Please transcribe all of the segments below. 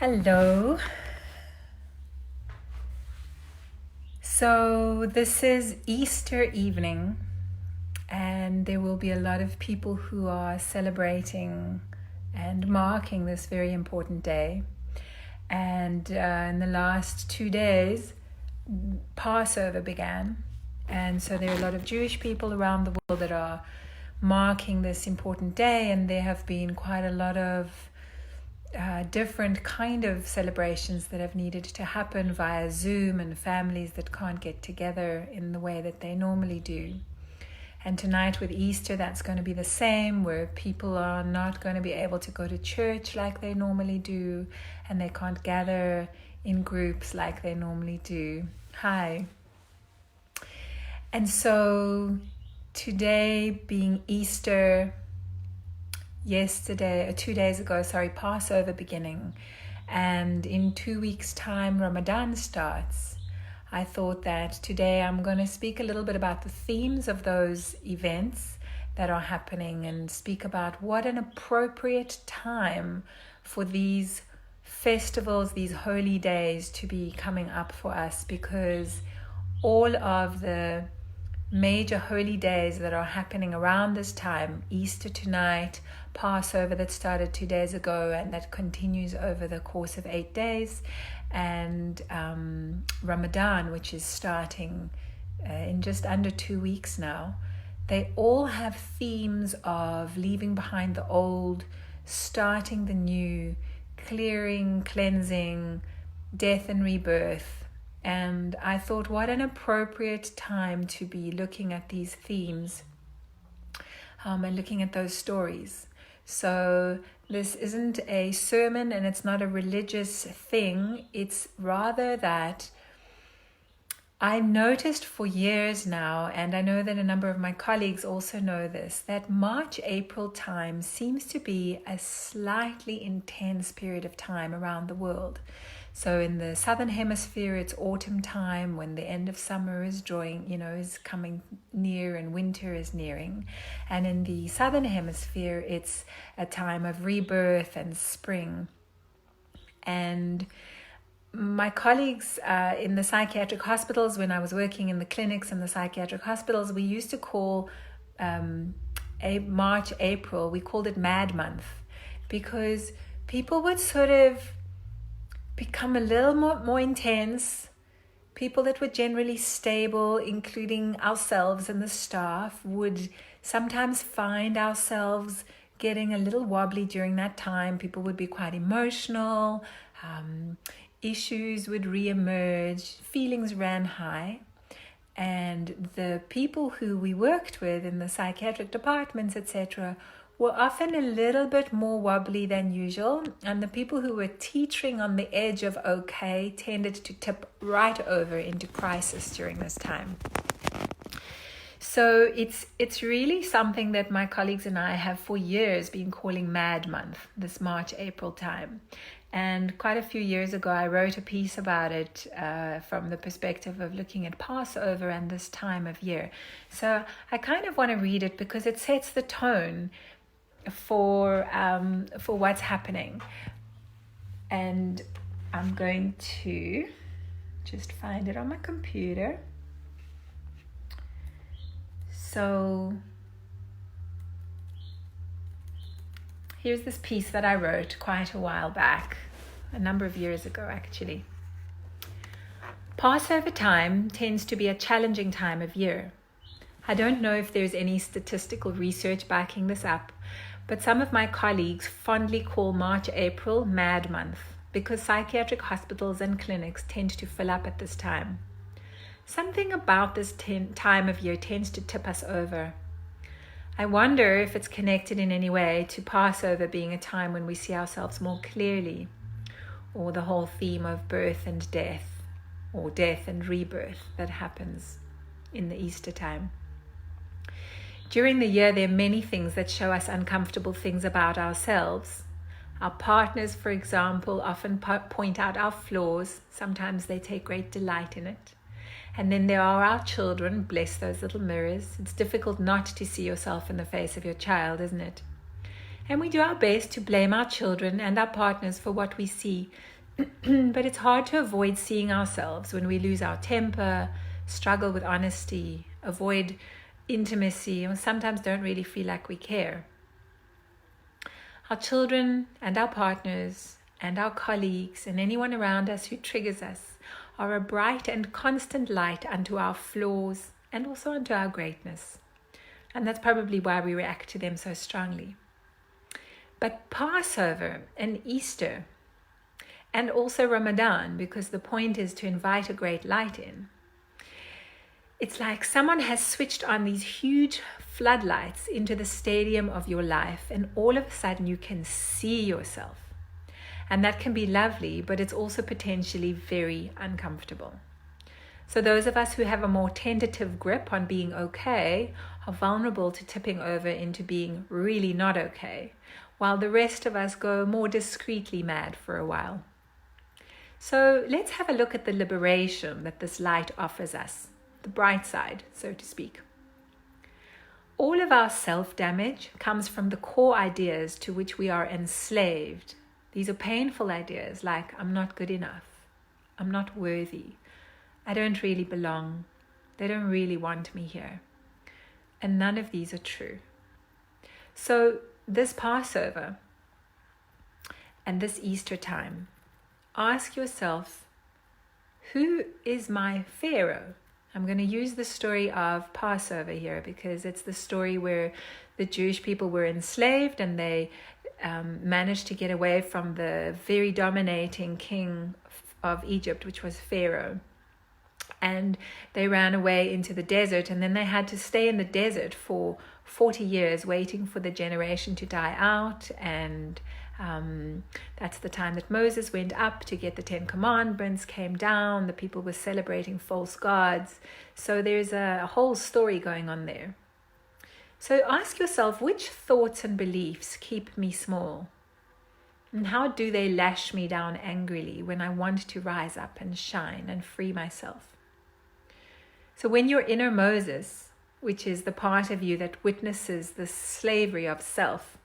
Hello. So, this is Easter evening, and there will be a lot of people who are celebrating and marking this very important day. And in the last 2 days, Passover began. And so, there are a lot of Jewish people around the world that are marking this important day, and there have been quite a lot of different kind of celebrations that have needed to happen via Zoom, and families that can't get together in the way that they normally do. And tonight with Easter, that's going to be the same, where people are not going to be able to go to church like they normally do, and they can't gather in groups like they normally do. Hi. And so today being Easter, 2 days ago, Passover beginning, and in 2 weeks' time Ramadan starts. I thought that today I'm going to speak a little bit about the themes of those events that are happening, and speak about what an appropriate time for these festivals, these holy days to be coming up for us, because all of the major holy days that are happening around this time, Easter tonight, Passover that started 2 days ago and that continues over the course of 8 days, and Ramadan, which is starting in just under 2 weeks now, they all have themes of leaving behind the old, starting the new, clearing, cleansing, death and rebirth. And I thought, what an appropriate time to be looking at these themes and looking at those stories. So this isn't a sermon, and it's not a religious thing. It's rather that I noticed for years now, and I know that a number of my colleagues also know this, that March-April time seems to be a slightly intense period of time around the world. So in the southern hemisphere, it's autumn time, when the end of summer is is coming near and winter is nearing. And in the southern hemisphere, it's a time of rebirth and spring. And my colleagues in the psychiatric hospitals, when I was working in the clinics and the psychiatric hospitals, we used to call March, April, we called it Mad Month, because people would sort of become a little more intense. People that were generally stable, including ourselves and the staff, would sometimes find ourselves getting a little wobbly during that time. People would be quite emotional. Issues would reemerge. Feelings ran high. And the people who we worked with in the psychiatric departments, etc., were often a little bit more wobbly than usual, and the people who were teetering on the edge of okay tended to tip right over into crisis during this time. So it's really something that my colleagues and I have for years been calling Mad Month, this March-April time. And quite a few years ago, I wrote a piece about it from the perspective of looking at Passover and this time of year. So I kind of want to read it because it sets the tone for what's happening. And I'm going to just find it on my computer. So here's this piece that I wrote quite a while back, a number of years ago actually. Passover time tends to be a challenging time of year. I don't know if there's any statistical research backing this up, but some of my colleagues fondly call March-April Mad Month, because psychiatric hospitals and clinics tend to fill up at this time. Something about this time of year tends to tip us over. I wonder if it's connected in any way to Passover being a time when we see ourselves more clearly, or the whole theme of birth and death, or death and rebirth that happens in the Easter time. During the year, there are many things that show us uncomfortable things about ourselves. Our partners, for example, often point out our flaws. Sometimes they take great delight in it. And then there are our children, bless those little mirrors. It's difficult not to see yourself in the face of your child, isn't it? And we do our best to blame our children and our partners for what we see. But it's hard to avoid seeing ourselves when we lose our temper, struggle with honesty, avoid intimacy, or sometimes don't really feel like we care. Our children and our partners and our colleagues and anyone around us who triggers us are a bright and constant light unto our flaws and also unto our greatness. And that's probably why we react to them so strongly. But Passover and Easter, and also Ramadan, because the point is to invite a great light in, it's like someone has switched on these huge floodlights into the stadium of your life, and all of a sudden you can see yourself. And that can be lovely, but it's also potentially very uncomfortable. So those of us who have a more tentative grip on being okay are vulnerable to tipping over into being really not okay, while the rest of us go more discreetly mad for a while. So let's have a look at the liberation that this light offers us, the bright side, so to speak. All of our self-damage comes from the core ideas to which we are enslaved. These are painful ideas like, I'm not good enough, I'm not worthy, I don't really belong, they don't really want me here. And none of these are true. So this Passover and this Easter time, ask yourself, who is my Pharaoh? I'm going to use the story of Passover here because it's the story where the Jewish people were enslaved and they managed to get away from the very dominating king of Egypt, which was Pharaoh. And they ran away into the desert, and then they had to stay in the desert for 40 years waiting for the generation to die out. And that's the time that Moses went up to get the 10 Commandments, came down, the people were celebrating false gods. So there's a whole story going on there. So ask yourself, which thoughts and beliefs keep me small? And how do they lash me down angrily when I want to rise up and shine and free myself? So when your inner Moses, which is the part of you that witnesses the slavery of self,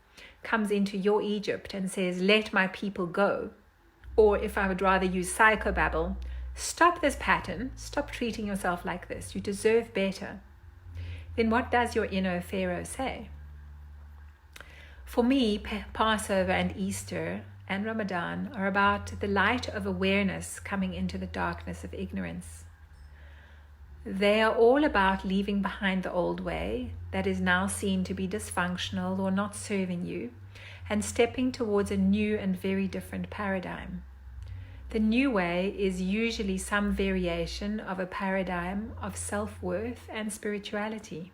comes into your Egypt and says, let my people go, or if I would rather use psychobabble, stop this pattern, stop treating yourself like this, you deserve better, then what does your inner Pharaoh say? For me, Passover and Easter and Ramadan are about the light of awareness coming into the darkness of ignorance. They are all about leaving behind the old way that is now seen to be dysfunctional or not serving you, and stepping towards a new and very different paradigm. The new way is usually some variation of a paradigm of self-worth and spirituality.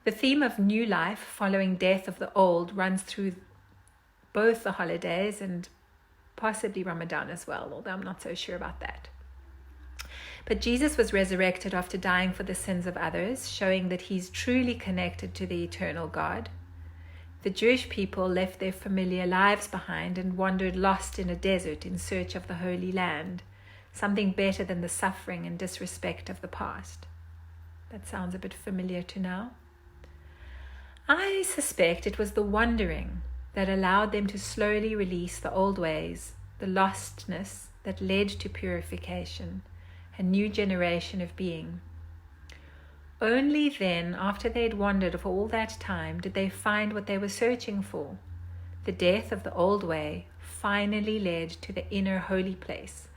The theme of new life following death of the old runs through both the holidays and possibly Ramadan as well, although I'm not so sure about that. But Jesus was resurrected after dying for the sins of others, showing that he's truly connected to the eternal God. The Jewish people left their familiar lives behind and wandered lost in a desert in search of the Holy Land, something better than the suffering and disrespect of the past. That sounds a bit familiar to now. I suspect it was the wandering that allowed them to slowly release the old ways, the lostness that led to purification, a new generation of being. Only then, after they'd wandered for all that time, did they find what they were searching for. The death of the old way finally led to the inner holy place,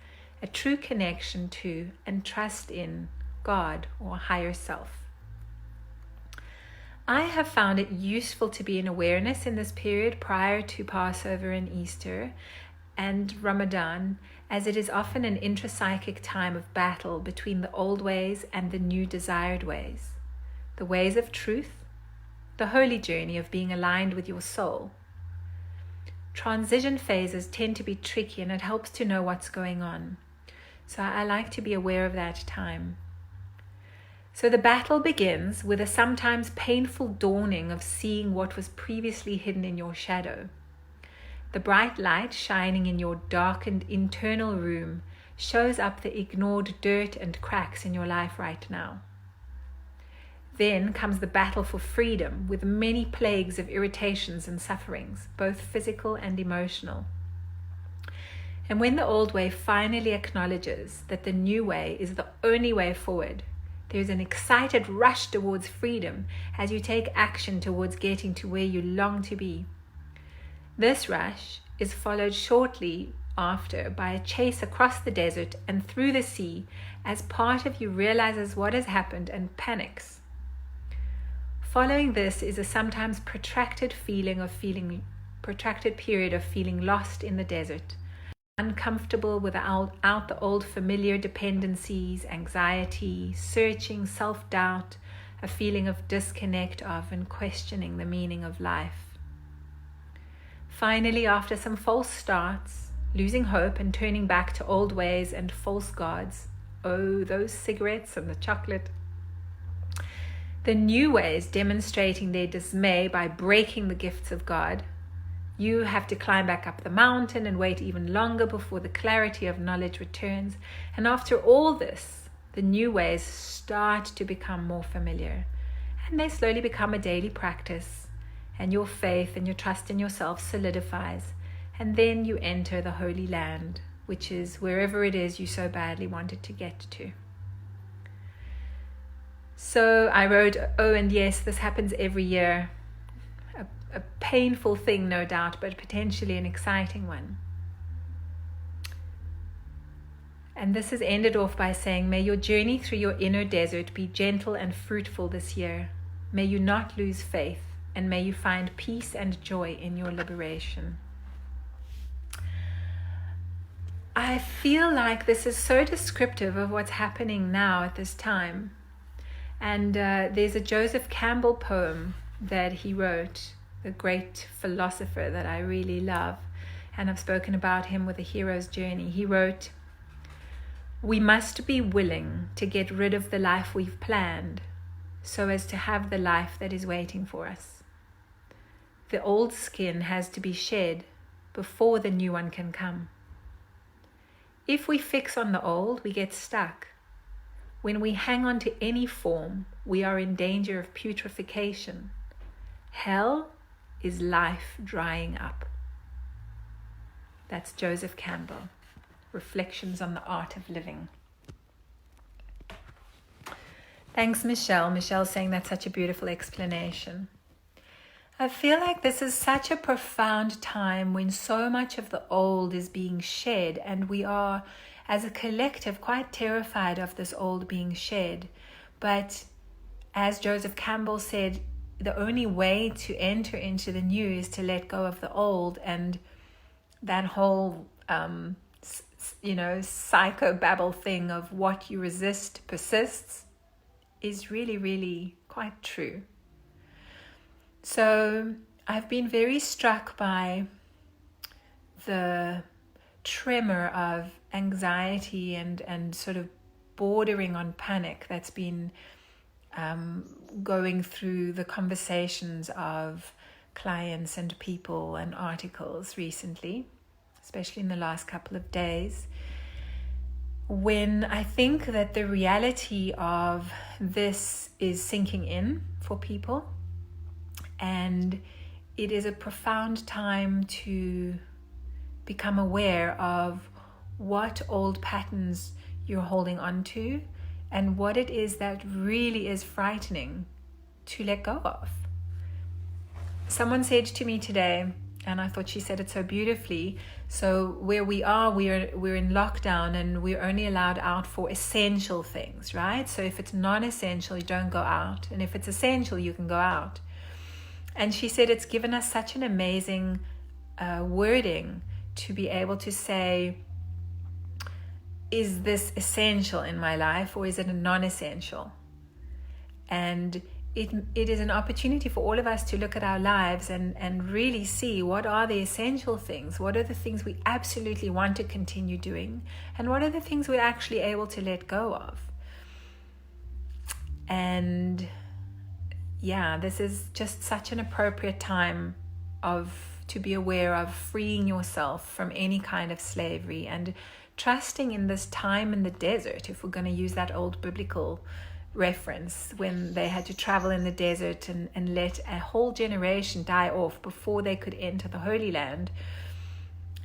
a true connection to and trust in God or higher self. I have found it useful to be in awareness in this period prior to Passover and Easter and Ramadan, as it is often an intrapsychic time of battle between the old ways and the new desired ways, the ways of truth, the holy journey of being aligned with your soul. Transition phases tend to be tricky, and it helps to know what's going on. So I like to be aware of that time. So the battle begins with a sometimes painful dawning of seeing what was previously hidden in your shadow. The bright light shining in your darkened internal room shows up the ignored dirt and cracks in your life right now. Then comes the battle for freedom, with many plagues of irritations and sufferings, both physical and emotional. And when the old way finally acknowledges that the new way is the only way forward, there's an excited rush towards freedom as you take action towards getting to where you long to be. This rush is followed shortly after by a chase across the desert and through the sea as part of you realizes what has happened and panics. Following this is a sometimes protracted period of feeling lost in the desert, uncomfortable without the old familiar dependencies, anxiety, searching, self-doubt, a feeling of disconnect of and questioning the meaning of life. Finally, after some false starts, losing hope and turning back to old ways and false gods, oh, those cigarettes and the chocolate, the new ways demonstrating their dismay by breaking the gifts of God, you have to climb back up the mountain and wait even longer before the clarity of knowledge returns. And after all this, the new ways start to become more familiar. And they slowly become a daily practice. And your faith and your trust in yourself solidifies. And then you enter the Holy Land, which is wherever it is you so badly wanted to get to. So I wrote, oh, and yes, this happens every year. A painful thing, no doubt, but potentially an exciting one. And this is ended off by saying, may your journey through your inner desert be gentle and fruitful this year. May you not lose faith, and may you find peace and joy in your liberation. I feel like this is so descriptive of what's happening now at this time. And there's a Joseph Campbell poem that he wrote, the great philosopher that I really love, and I've spoken about him with A Hero's Journey. He wrote, "We must be willing to get rid of the life we've planned so as to have the life that is waiting for us. The old skin has to be shed before the new one can come. If we fix on the old, we get stuck. When we hang on to any form, we are in danger of putrefaction. Hell is life drying up." That's Joseph Campbell, Reflections on the Art of Living. Thanks, Michelle. Michelle's saying that's such a beautiful explanation. I feel like this is such a profound time when so much of the old is being shed, and we are, as a collective, quite terrified of this old being shed. But as Joseph Campbell said, the only way to enter into the new is to let go of the old, and that whole psychobabble thing of what you resist persists is really, really quite true. So I've been very struck by the tremor of anxiety and sort of bordering on panic that's been going through the conversations of clients and people and articles recently, especially in the last couple of days, when I think that the reality of this is sinking in for people, and it is a profound time to become aware of what old patterns you're holding on to and what it is that really is frightening to let go of. Someone said to me today, and I thought she said it so beautifully, so where we are, we're in lockdown and we're only allowed out for essential things, right? So if it's non-essential, you don't go out. And if it's essential, you can go out. And she said it's given us such an amazing wording to be able to say, is this essential in my life or is it a non-essential? And it is an opportunity for all of us to look at our lives and really see what are the essential things, what are the things we absolutely want to continue doing, and what are the things we're actually able to let go of. And yeah, this is just such an appropriate time to be aware of freeing yourself from any kind of slavery and trusting in this time in the desert, if we're going to use that old biblical reference when they had to travel in the desert and let a whole generation die off before they could enter the Holy Land.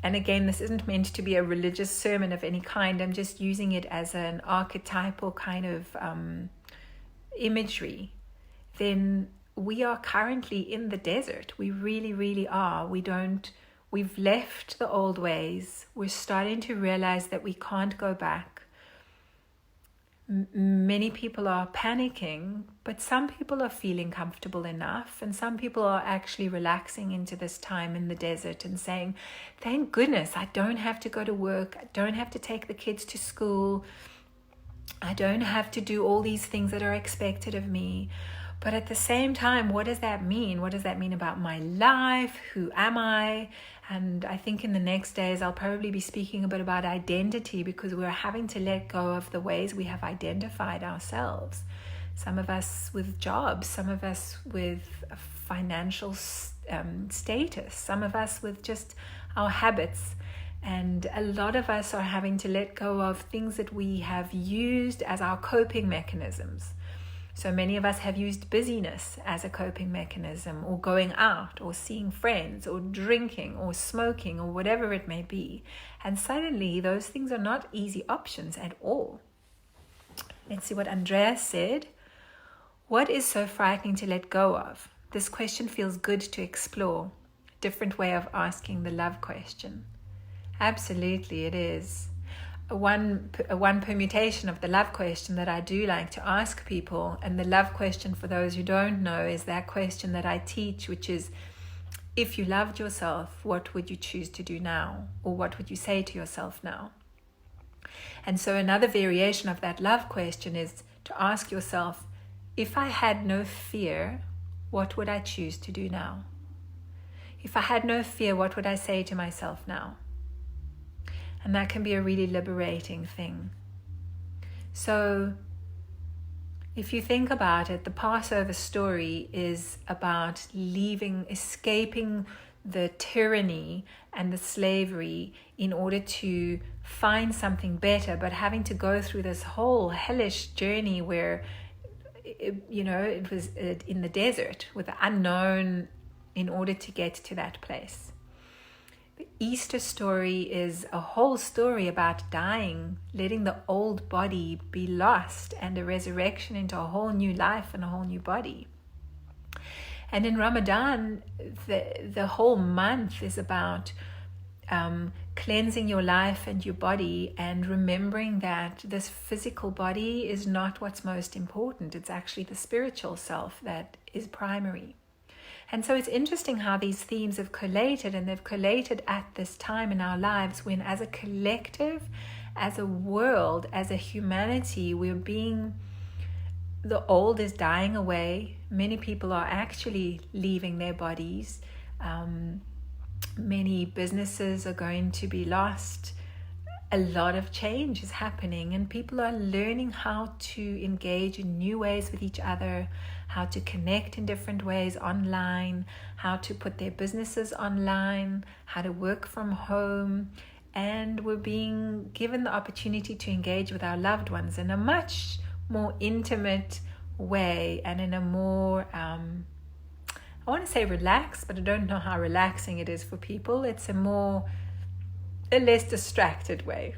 And again, this isn't meant to be a religious sermon of any kind. I'm just using it as an archetypal kind of imagery. Then we are currently in the desert. We really, really are. We've left the old ways. We're starting to realize that we can't go back. Many people are panicking, but some people are feeling comfortable enough, and some people are actually relaxing into this time in the desert and saying, thank goodness I don't have to go to work, I don't have to take the kids to school, I don't have to do all these things that are expected of me. But at the same time, what does that mean? What does that mean about my life? Who am I? And I think in the next days, I'll probably be speaking a bit about identity, because we're having to let go of the ways we have identified ourselves. Some of us with jobs, some of us with financial status, some of us with just our habits. And a lot of us are having to let go of things that we have used as our coping mechanisms. So many of us have used busyness as a coping mechanism, or going out, or seeing friends, or drinking, or smoking, or whatever it may be. And suddenly those things are not easy options at all. Let's see what Andrea said. What is so frightening to let go of? This question feels good to explore. Different way of asking the love question. Absolutely, it is. One permutation of the love question that I do like to ask people, and the love question, for those who don't know, is that question that I teach, which is, if you loved yourself, what would you choose to do now? Or what would you say to yourself now? And so another variation of that love question is to ask yourself, if I had no fear, what would I choose to do now? If I had no fear, what would I say to myself now? And that can be a really liberating thing. So if you think about it, the Passover story is about escaping the tyranny and the slavery in order to find something better, but having to go through this whole hellish journey where, it was in the desert with the unknown in order to get to that place. The Easter story is a whole story about dying, letting the old body be lost, and a resurrection into a whole new life and a whole new body. And in Ramadan, the whole month is about cleansing your life and your body, and remembering that this physical body is not what's most important. It's actually the spiritual self that is primary. And so it's interesting how these themes have collated, and they've collated at this time in our lives when, as a collective, as a world, as a humanity, the old is dying away. Many people are actually leaving their bodies. Many businesses are going to be lost. A lot of change is happening, and people are learning how to engage in new ways with each other, how to connect in different ways online, how to put their businesses online, how to work from home. And we're being given the opportunity to engage with our loved ones in a much more intimate way, and in a more, I want to say relaxed, but I don't know how relaxing it is for people. It's a less distracted way.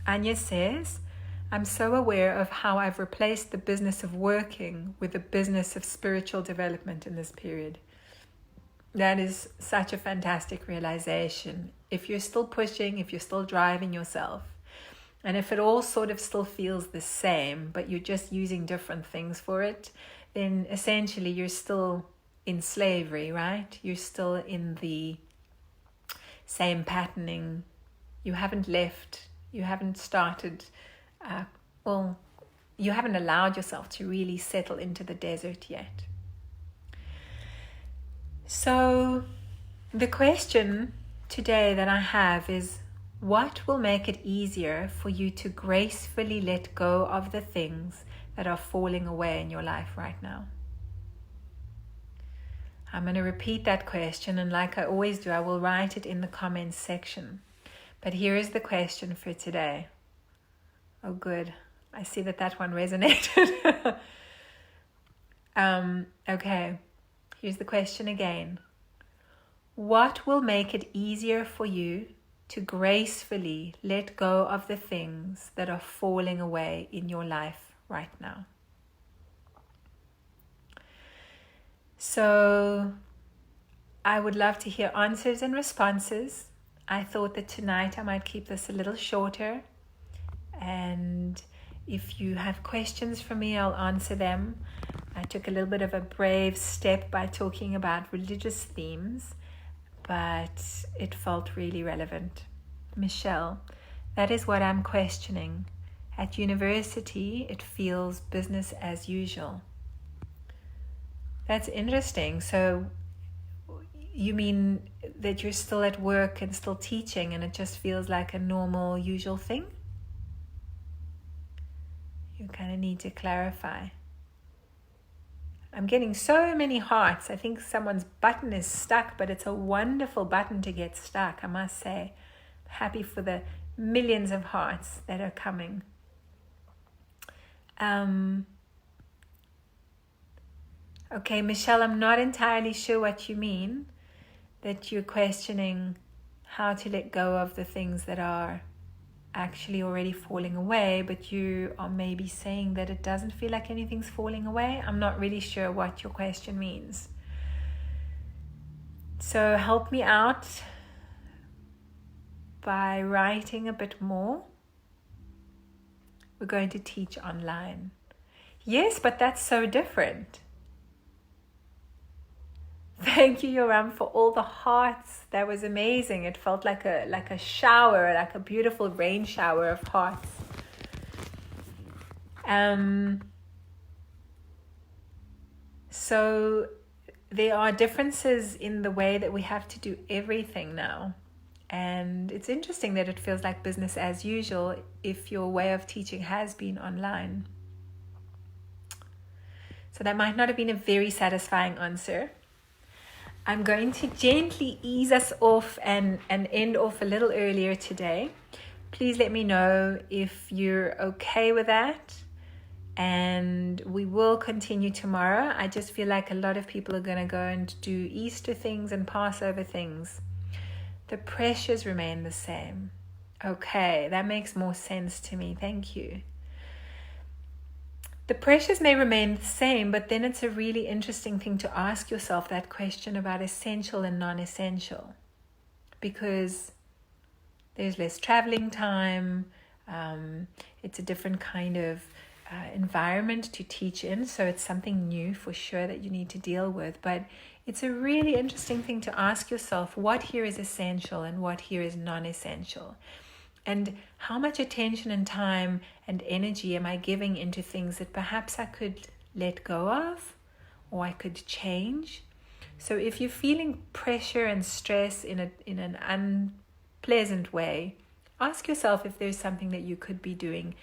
Anya says, I'm so aware of how I've replaced the business of working with the business of spiritual development in this period. That is such a fantastic realization. If you're still pushing, if you're still driving yourself, and if it all sort of still feels the same, but you're just using different things for it, then essentially you're still in slavery, right? You're still in the same patterning. You haven't left. You haven't started. You haven't allowed yourself to really settle into the desert yet. So the question today that I have is, what will make it easier for you to gracefully let go of the things that are falling away in your life right now? I'm going to repeat that question, and like I always do, I will write it in the comments section. But here is the question for today. Oh, good. I see that one resonated. Okay, here's the question again. What will make it easier for you to gracefully let go of the things that are falling away in your life right now? So I would love to hear answers and responses. I thought that tonight I might keep this a little shorter, and if you have questions for me, I'll answer them. I took a little bit of a brave step by talking about religious themes, but it felt really relevant. Michelle, that is what I'm questioning. At university, it feels business as usual. That's interesting. So you mean that you're still at work and still teaching and it just feels like a normal, usual thing? You kind of need to clarify. I'm getting so many hearts. I think someone's button is stuck, but it's a wonderful button to get stuck, I must say. Happy for the millions of hearts that are coming. Okay, Michelle, I'm not entirely sure what you mean, that you're questioning how to let go of the things that are actually already falling away, but you are maybe saying that it doesn't feel like anything's falling away. I'm not really sure what your question means. So help me out by writing a bit more. We're going to teach online. Yes, but that's so different. Thank you, Yoram, for all the hearts. That was amazing. It felt like a shower, like a beautiful rain shower of hearts. So there are differences in the way that we have to do everything now. And it's interesting that it feels like business as usual if your way of teaching has been online. So that might not have been a very satisfying answer. I'm going to gently ease us off and end off a little earlier today. Please let me know if you're okay with that. And we will continue tomorrow. I just feel like a lot of people are going to go and do Easter things and Passover things. The pressures remain the same. Okay, that makes more sense to me. Thank you. The pressures may remain the same, but then it's a really interesting thing to ask yourself that question about essential and non-essential, because there's less traveling time. It's a different kind of environment to teach in, so it's something new for sure that you need to deal with. But it's a really interesting thing to ask yourself what here is essential and what here is non-essential. And how much attention and time and energy am I giving into things that perhaps I could let go of or I could change? So if you're feeling pressure and stress in an unpleasant way, ask yourself if there's something that you could be doing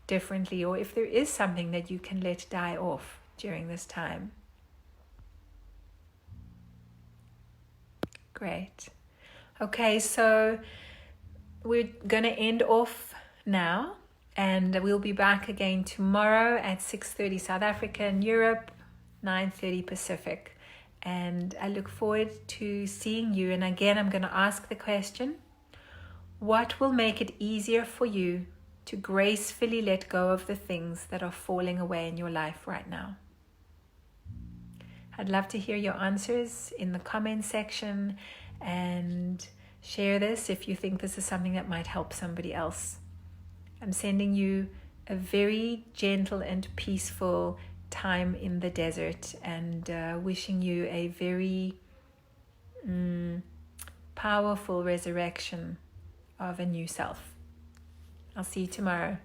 differently, or if there is something that you can let die off during this time. Great. Okay, so we're going to end off now, and we'll be back again tomorrow at 6:30 South Africa and Europe, 9:30 Pacific. And I look forward to seeing you. And again, I'm going to ask the question, what will make it easier for you to gracefully let go of the things that are falling away in your life right now? I'd love to hear your answers in the comment section, and share this if you think this is something that might help somebody else. I'm sending you a very gentle and peaceful time in the desert, and wishing you a very powerful resurrection of a new self. I'll see you tomorrow.